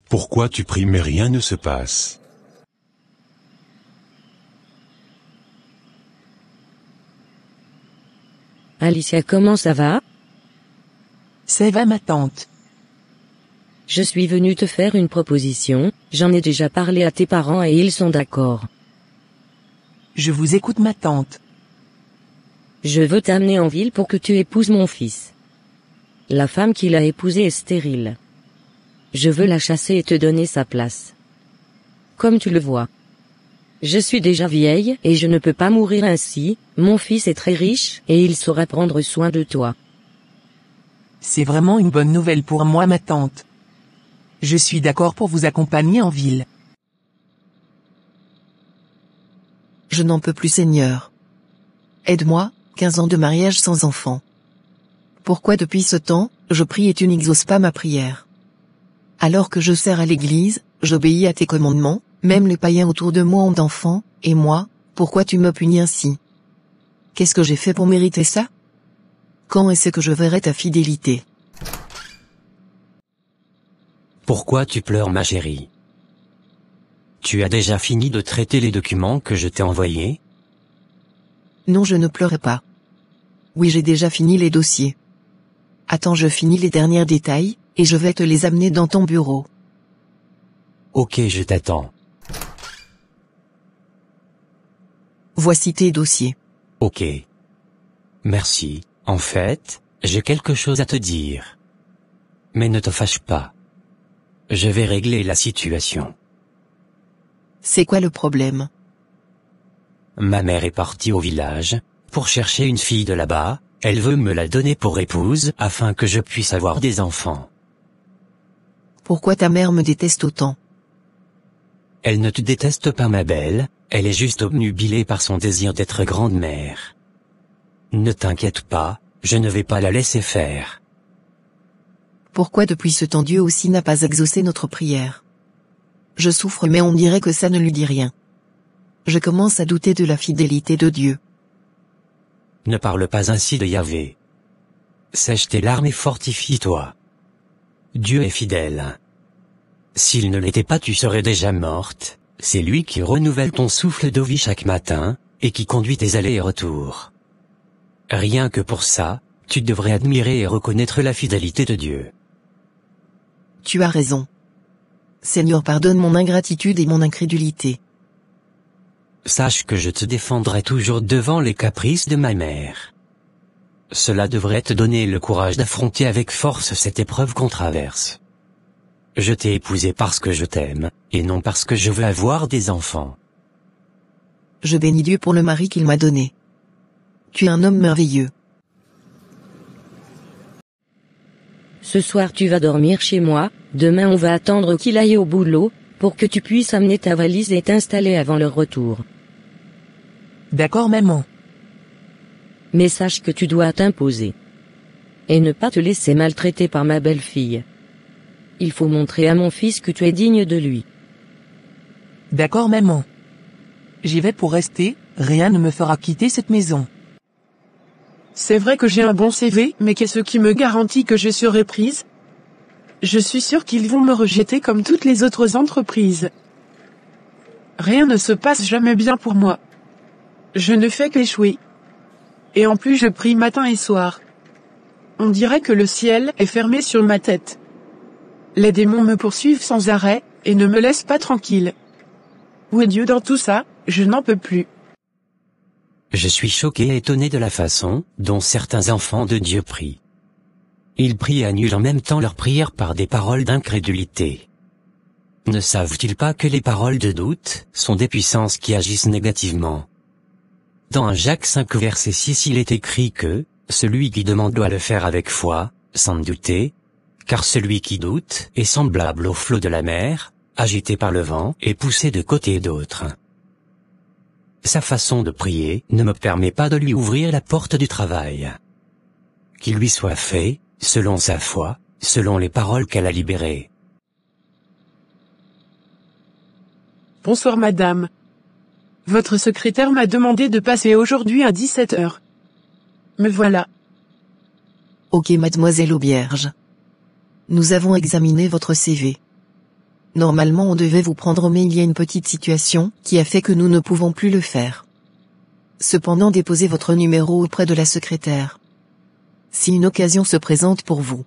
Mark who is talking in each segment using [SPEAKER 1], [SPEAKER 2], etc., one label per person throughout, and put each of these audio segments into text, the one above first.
[SPEAKER 1] Pourquoi tu pries mais rien ne se passe?
[SPEAKER 2] Alicia, comment ça va?
[SPEAKER 3] Ça va ma tante.
[SPEAKER 2] Je suis venue te faire une proposition, j'en ai déjà parlé à tes parents et ils sont d'accord.
[SPEAKER 3] Je vous écoute ma tante.
[SPEAKER 2] Je veux t'amener en ville pour que tu épouses mon fils. La femme qu'il a épousée est stérile. Je veux la chasser et te donner sa place. Comme tu le vois. Je suis déjà vieille et je ne peux pas mourir ainsi, mon fils est très riche et il saura prendre soin de toi.
[SPEAKER 3] C'est vraiment une bonne nouvelle pour moi ma tante. Je suis d'accord pour vous accompagner en ville.
[SPEAKER 4] Je n'en peux plus Seigneur. Aide-moi, 15 ans de mariage sans enfant. Pourquoi depuis ce temps, je prie et tu n'exauces pas ma prière? Alors que je sers à l'église, j'obéis à tes commandements, même les païens autour de moi ont d'enfants, et moi, pourquoi tu me punis ainsi? Qu'est-ce que j'ai fait pour mériter ça? Quand est-ce que je verrai ta fidélité?
[SPEAKER 5] Pourquoi tu pleures ma chérie? Tu as déjà fini de traiter les documents que je t'ai envoyés?
[SPEAKER 4] Non, je ne pleurais pas. Oui, j'ai déjà fini les dossiers. Attends, je finis les derniers détails, et je vais te les amener dans ton bureau.
[SPEAKER 5] Ok, je t'attends.
[SPEAKER 4] Voici tes dossiers.
[SPEAKER 5] Ok. Merci, en fait, j'ai quelque chose à te dire. Mais ne te fâche pas. Je vais régler la situation.
[SPEAKER 4] C'est quoi le problème?
[SPEAKER 5] Ma mère est partie au village, pour chercher une fille de là-bas, elle veut me la donner pour épouse afin que je puisse avoir des enfants.
[SPEAKER 4] Pourquoi ta mère me déteste autant?
[SPEAKER 5] Elle ne te déteste pas ma belle, elle est juste obnubilée par son désir d'être grande-mère. Ne t'inquiète pas, je ne vais pas la laisser faire.
[SPEAKER 4] Pourquoi depuis ce temps Dieu aussi n'a pas exaucé notre prière? Je souffre mais on dirait que ça ne lui dit rien. Je commence à douter de la fidélité de Dieu.
[SPEAKER 5] Ne parle pas ainsi de Yahvé. Sèche tes larmes et fortifie-toi. Dieu est fidèle. S'il ne l'était pas tu serais déjà morte, c'est lui qui renouvelle ton souffle de vie chaque matin, et qui conduit tes allers et retours. Rien que pour ça, tu devrais admirer et reconnaître la fidélité de Dieu.
[SPEAKER 4] Tu as raison. Seigneur, pardonne mon ingratitude et mon incrédulité.
[SPEAKER 5] Sache que je te défendrai toujours devant les caprices de ma mère. Cela devrait te donner le courage d'affronter avec force cette épreuve qu'on traverse. Je t'ai épousé parce que je t'aime, et non parce que je veux avoir des enfants.
[SPEAKER 4] Je bénis Dieu pour le mari qu'il m'a donné. Tu es un homme merveilleux.
[SPEAKER 2] Ce soir tu vas dormir chez moi, demain on va attendre qu'il aille au boulot, pour que tu puisses amener ta valise et t'installer avant leur retour.
[SPEAKER 3] D'accord maman.
[SPEAKER 2] Mais sache que tu dois t'imposer. Et ne pas te laisser maltraiter par ma belle-fille. Il faut montrer à mon fils que tu es digne de lui.
[SPEAKER 3] D'accord maman. J'y vais pour rester, rien ne me fera quitter cette maison.
[SPEAKER 6] C'est vrai que j'ai un bon CV, mais qu'est-ce qui me garantit que je serai prise? Je suis sûre qu'ils vont me rejeter comme toutes les autres entreprises. Rien ne se passe jamais bien pour moi. Je ne fais qu'échouer. Et en plus je prie matin et soir. On dirait que le ciel est fermé sur ma tête. Les démons me poursuivent sans arrêt, et ne me laissent pas tranquille. Où est Dieu dans tout ça? Je n'en peux plus.
[SPEAKER 5] Je suis choqué et étonné de la façon dont certains enfants de Dieu prient. Ils prient et annulent en même temps leurs prières par des paroles d'incrédulité. Ne savent-ils pas que les paroles de doute sont des puissances qui agissent négativement? Dans 1 Jacques 5 verset 6 il est écrit que « Celui qui demande doit le faire avec foi, sans douter, car celui qui doute est semblable au flot de la mer, agité par le vent et poussé de côté et d'autre. » Sa façon de prier ne me permet pas de lui ouvrir la porte du travail. Qu'il lui soit fait, selon sa foi, selon les paroles qu'elle a libérées.
[SPEAKER 6] Bonsoir madame. Votre secrétaire m'a demandé de passer aujourd'hui à 17 h. Me voilà.
[SPEAKER 4] Ok mademoiselle Aubierge. Nous avons examiné votre CV. Normalement on devait vous prendre mais il y a une petite situation qui a fait que nous ne pouvons plus le faire. Cependant déposez votre numéro auprès de la secrétaire. Si une occasion se présente pour vous,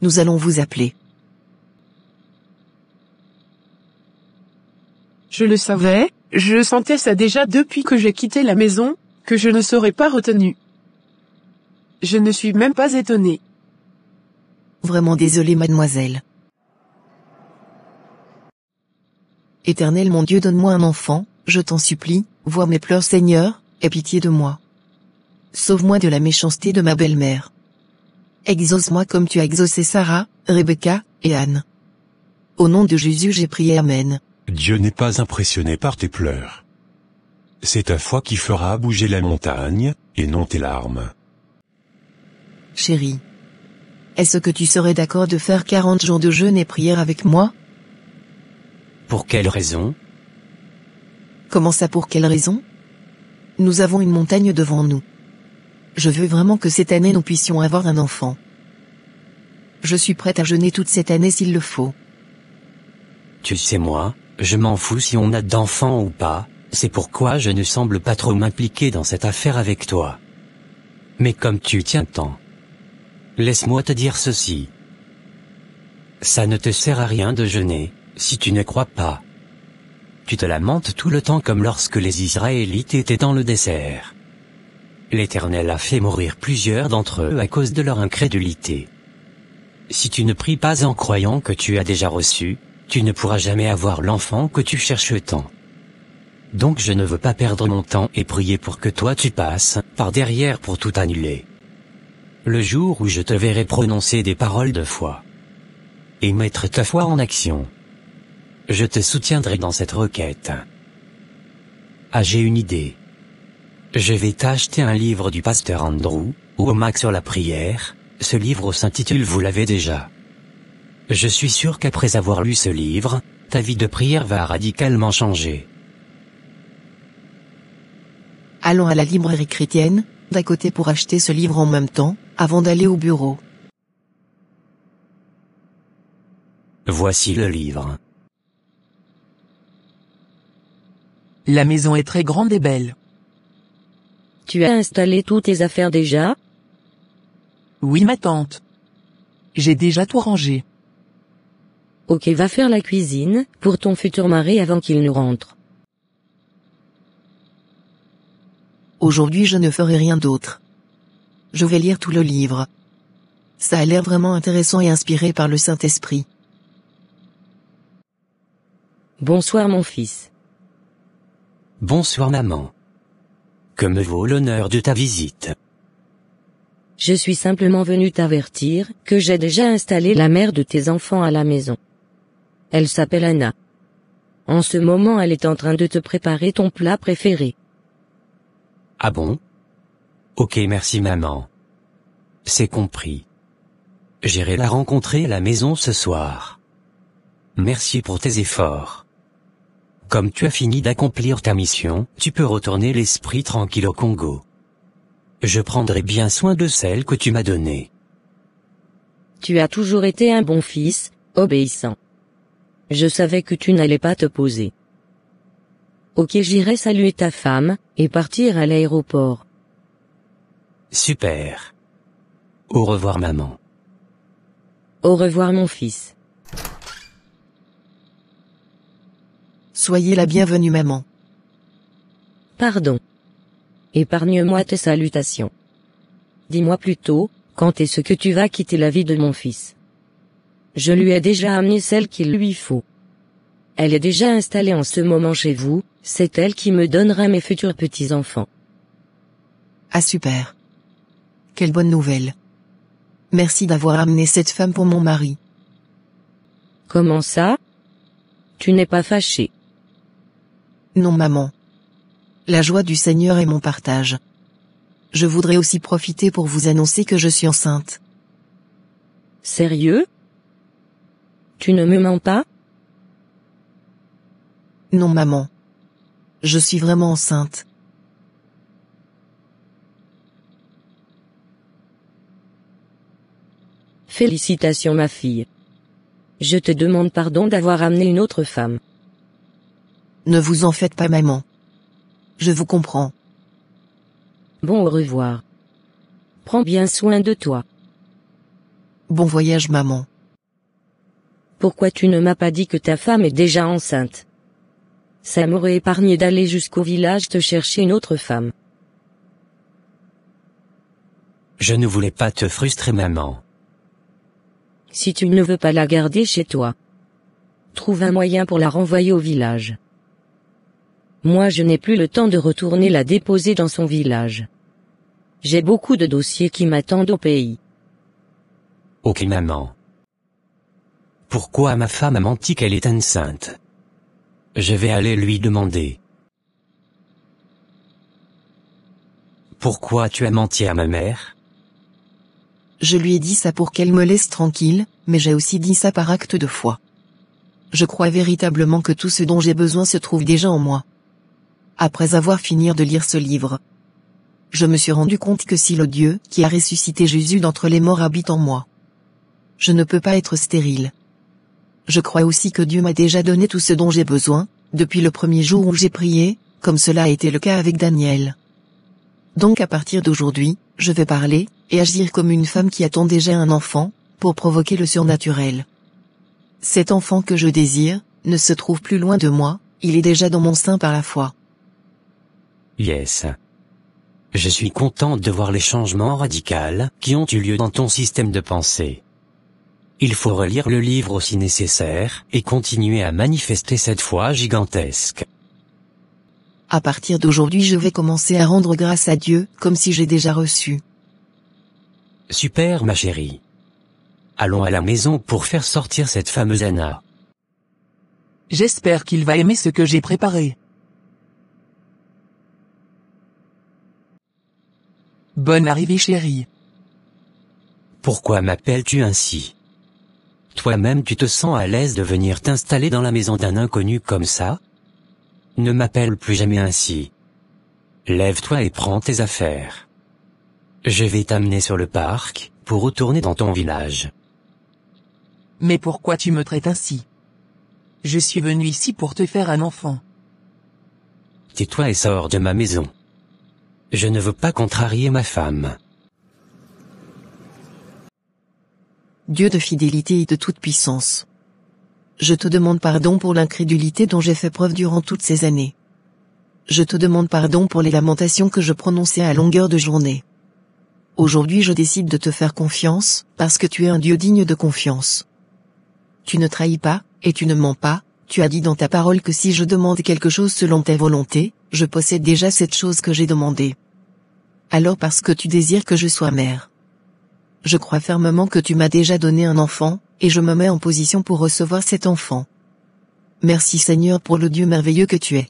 [SPEAKER 4] nous allons vous appeler.
[SPEAKER 6] Je le savais, je sentais ça déjà depuis que j'ai quitté la maison, que je ne serais pas retenu. Je ne suis même pas étonné.
[SPEAKER 4] Vraiment désolé mademoiselle. Éternel mon Dieu donne-moi un enfant, je t'en supplie, vois mes pleurs Seigneur, aie pitié de moi. Sauve-moi de la méchanceté de ma belle-mère. Exauce-moi comme tu as exaucé Sarah, Rebecca, et Anne. Au nom de Jésus j'ai prié Amen.
[SPEAKER 1] Dieu n'est pas impressionné par tes pleurs. C'est ta foi qui fera bouger la montagne, et non tes larmes.
[SPEAKER 4] Chérie. Est-ce que tu serais d'accord de faire 40 jours de jeûne et prière avec moi?
[SPEAKER 5] Pour quelle raison?
[SPEAKER 4] Comment ça pour quelle raison? Nous avons une montagne devant nous. Je veux vraiment que cette année nous puissions avoir un enfant. Je suis prête à jeûner toute cette année s'il le faut.
[SPEAKER 5] Tu sais moi, je m'en fous si on a d'enfants ou pas, c'est pourquoi je ne semble pas trop m'impliquer dans cette affaire avec toi. Mais comme tu tiens tant, laisse-moi te dire ceci. Ça ne te sert à rien de jeûner, si tu ne crois pas. Tu te lamentes tout le temps comme lorsque les Israélites étaient dans le désert. L'Éternel a fait mourir plusieurs d'entre eux à cause de leur incrédulité. Si tu ne pries pas en croyant que tu as déjà reçu, tu ne pourras jamais avoir l'enfant que tu cherches tant. Donc je ne veux pas perdre mon temps et prier pour que toi tu passes par derrière pour tout annuler. Le jour où je te verrai prononcer des paroles de foi et mettre ta foi en action, je te soutiendrai dans cette requête. Ah, j'ai une idée. Je vais t'acheter un livre du pasteur Andrew, Womack sur la prière. Ce livre s'intitule Vous l'avez déjà. Je suis sûr qu'après avoir lu ce livre, ta vie de prière va radicalement changer.
[SPEAKER 4] Allons à la librairie chrétienne, d'à côté pour acheter ce livre en même temps, avant d'aller au bureau.
[SPEAKER 5] Voici le livre.
[SPEAKER 3] La maison est très grande et belle.
[SPEAKER 2] Tu as installé tous tes affaires déjà?
[SPEAKER 3] Oui ma tante. J'ai déjà tout rangé.
[SPEAKER 2] Ok, va faire la cuisine, pour ton futur mari avant qu'il ne rentre.
[SPEAKER 4] Aujourd'hui je ne ferai rien d'autre. Je vais lire tout le livre. Ça a l'air vraiment intéressant et inspiré par le Saint-Esprit.
[SPEAKER 2] Bonsoir mon fils.
[SPEAKER 5] Bonsoir maman. Que me vaut l'honneur de ta visite?
[SPEAKER 2] Je suis simplement venu t'avertir que j'ai déjà installé la mère de tes enfants à la maison. Elle s'appelle Anna. En ce moment elle est en train de te préparer ton plat préféré.
[SPEAKER 5] Ah bon? Ok merci maman. C'est compris. J'irai la rencontrer à la maison ce soir. Merci pour tes efforts. Comme tu as fini d'accomplir ta mission, tu peux retourner l'esprit tranquille au Congo. Je prendrai bien soin de celle que tu m'as donnée.
[SPEAKER 2] Tu as toujours été un bon fils, obéissant. Je savais que tu n'allais pas te poser. Ok, j'irai saluer ta femme, et partir à l'aéroport.
[SPEAKER 5] Super. Au revoir maman.
[SPEAKER 2] Au revoir mon fils.
[SPEAKER 4] Soyez la bienvenue maman.
[SPEAKER 2] Pardon. Épargne-moi tes salutations. Dis-moi plutôt, quand est-ce que tu vas quitter la vie de mon fils? Je lui ai déjà amené celle qu'il lui faut. Elle est déjà installée en ce moment chez vous, c'est elle qui me donnera mes futurs petits-enfants.
[SPEAKER 4] Ah super. Quelle bonne nouvelle. Merci d'avoir amené cette femme pour mon mari.
[SPEAKER 2] Comment ça? Tu n'es pas fâché?
[SPEAKER 4] Non maman. La joie du Seigneur est mon partage. Je voudrais aussi profiter pour vous annoncer que je suis enceinte.
[SPEAKER 2] Sérieux? Tu ne me mens pas?
[SPEAKER 4] Non maman. Je suis vraiment enceinte.
[SPEAKER 2] Félicitations ma fille. Je te demande pardon d'avoir amené une autre femme.
[SPEAKER 4] Ne vous en faites pas, maman. Je vous comprends.
[SPEAKER 2] Bon, au revoir. Prends bien soin de toi.
[SPEAKER 4] Bon voyage, maman.
[SPEAKER 2] Pourquoi tu ne m'as pas dit que ta femme est déjà enceinte? Ça m'aurait épargné d'aller jusqu'au village te chercher une autre femme.
[SPEAKER 5] Je ne voulais pas te frustrer, maman.
[SPEAKER 2] Si tu ne veux pas la garder chez toi, trouve un moyen pour la renvoyer au village. Moi, je n'ai plus le temps de retourner la déposer dans son village. J'ai beaucoup de dossiers qui m'attendent au pays.
[SPEAKER 5] Ok, maman. Pourquoi ma femme a menti qu'elle est enceinte? Je vais aller lui demander. Pourquoi tu as menti à ma mère?
[SPEAKER 4] Je lui ai dit ça pour qu'elle me laisse tranquille, mais j'ai aussi dit ça par acte de foi. Je crois véritablement que tout ce dont j'ai besoin se trouve déjà en moi. Après avoir fini de lire ce livre, je me suis rendu compte que si le Dieu qui a ressuscité Jésus d'entre les morts habite en moi, je ne peux pas être stérile. Je crois aussi que Dieu m'a déjà donné tout ce dont j'ai besoin, depuis le premier jour où j'ai prié, comme cela a été le cas avec Daniel. Donc à partir d'aujourd'hui, je vais parler, et agir comme une femme qui attend déjà un enfant, pour provoquer le surnaturel. Cet enfant que je désire, ne se trouve plus loin de moi, il est déjà dans mon sein par la foi.
[SPEAKER 5] Yes. Je suis contente de voir les changements radicaux qui ont eu lieu dans ton système de pensée. Il faut relire le livre aussi nécessaire, et continuer à manifester cette foi gigantesque.
[SPEAKER 4] À partir d'aujourd'hui, je vais commencer à rendre grâce à Dieu, comme si j'ai déjà reçu.
[SPEAKER 5] Super, ma chérie. Allons à la maison pour faire sortir cette fameuse Anna.
[SPEAKER 3] J'espère qu'il va aimer ce que j'ai préparé. Bonne arrivée, chérie.
[SPEAKER 5] Pourquoi m'appelles-tu ainsi? Toi-même tu te sens à l'aise de venir t'installer dans la maison d'un inconnu comme ça? Ne m'appelle plus jamais ainsi. Lève-toi et prends tes affaires. Je vais t'amener sur le parc, pour retourner dans ton village.
[SPEAKER 3] Mais pourquoi tu me traites ainsi? Je suis venu ici pour te faire un enfant.
[SPEAKER 5] Tais-toi et sors de ma maison. Je ne veux pas contrarier ma femme.
[SPEAKER 4] Dieu de fidélité et de toute puissance. Je te demande pardon pour l'incrédulité dont j'ai fait preuve durant toutes ces années. Je te demande pardon pour les lamentations que je prononçais à longueur de journée. Aujourd'hui je décide de te faire confiance, parce que tu es un Dieu digne de confiance. Tu ne trahis pas, et tu ne mens pas, tu as dit dans ta parole que si je demande quelque chose selon ta volonté, je possède déjà cette chose que j'ai demandée. Alors parce que tu désires que je sois mère. Je crois fermement que tu m'as déjà donné un enfant, et je me mets en position pour recevoir cet enfant. Merci Seigneur pour le Dieu merveilleux que tu es.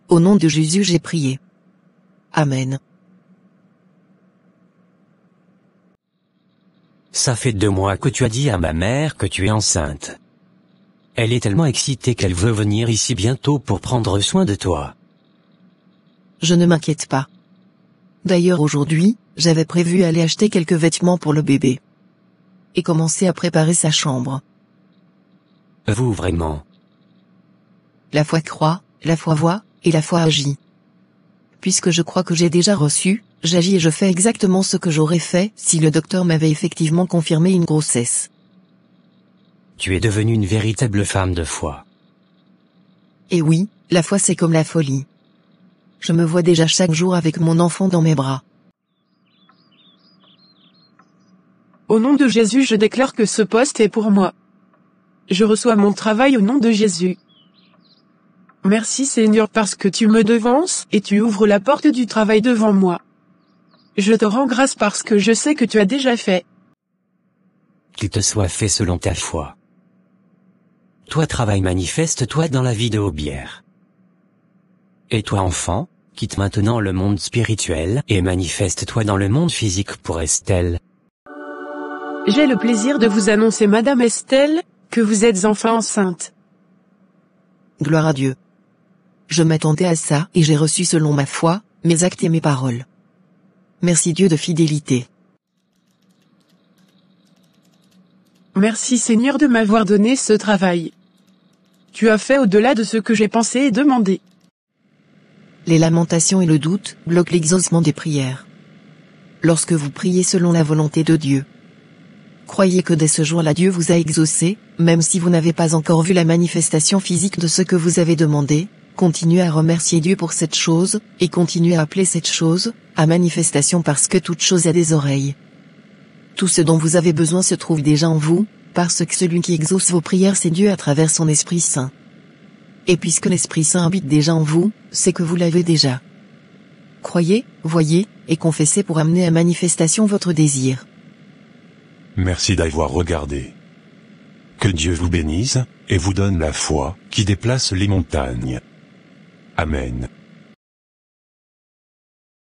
[SPEAKER 4] Au nom de Jésus j'ai prié. Amen.
[SPEAKER 5] Ça fait 2 mois que tu as dit à ma mère que tu es enceinte. Elle est tellement excitée qu'elle veut venir ici bientôt pour prendre soin de toi.
[SPEAKER 4] Je ne m'inquiète pas. D'ailleurs aujourd'hui, j'avais prévu aller acheter quelques vêtements pour le bébé. Et commencer à préparer sa chambre.
[SPEAKER 5] Vous vraiment?
[SPEAKER 4] La foi croit, la foi voit, et la foi agit. Puisque je crois que j'ai déjà reçu, j'agis et je fais exactement ce que j'aurais fait si le docteur m'avait effectivement confirmé une grossesse.
[SPEAKER 5] Tu es devenue une véritable femme de foi.
[SPEAKER 4] Et oui, la foi c'est comme la folie. Je me vois déjà chaque jour avec mon enfant dans mes bras.
[SPEAKER 6] Au nom de Jésus, je déclare que ce poste est pour moi. Je reçois mon travail au nom de Jésus. Merci Seigneur parce que tu me devances et tu ouvres la porte du travail devant moi. Je te rends grâce parce que je sais que tu as déjà fait.
[SPEAKER 5] Qu'il te soit fait selon ta foi. Toi travail manifeste-toi dans la vie de Aubière. Et toi enfant, quitte maintenant le monde spirituel et manifeste-toi dans le monde physique pour Estelle.
[SPEAKER 6] J'ai le plaisir de vous annoncer Madame Estelle, que vous êtes enfin enceinte.
[SPEAKER 4] Gloire à Dieu. Je m'attendais à ça et j'ai reçu selon ma foi, mes actes et mes paroles. Merci Dieu de fidélité.
[SPEAKER 6] Merci Seigneur de m'avoir donné ce travail. Tu as fait au-delà de ce que j'ai pensé et demandé.
[SPEAKER 4] Les lamentations et le doute bloquent l'exaucement des prières. Lorsque vous priez selon la volonté de Dieu, croyez que dès ce jour-là Dieu vous a exaucé, même si vous n'avez pas encore vu la manifestation physique de ce que vous avez demandé. Continuez à remercier Dieu pour cette chose, et continuez à appeler cette chose, à manifestation parce que toute chose a des oreilles. Tout ce dont vous avez besoin se trouve déjà en vous, parce que celui qui exauce vos prières c'est Dieu à travers son Esprit Saint. Et puisque l'Esprit Saint habite déjà en vous, c'est que vous l'avez déjà. Croyez, voyez, et confessez pour amener à manifestation votre désir.
[SPEAKER 1] Merci d'avoir regardé. Que Dieu vous bénisse, et vous donne la foi, qui déplace les montagnes. Amen.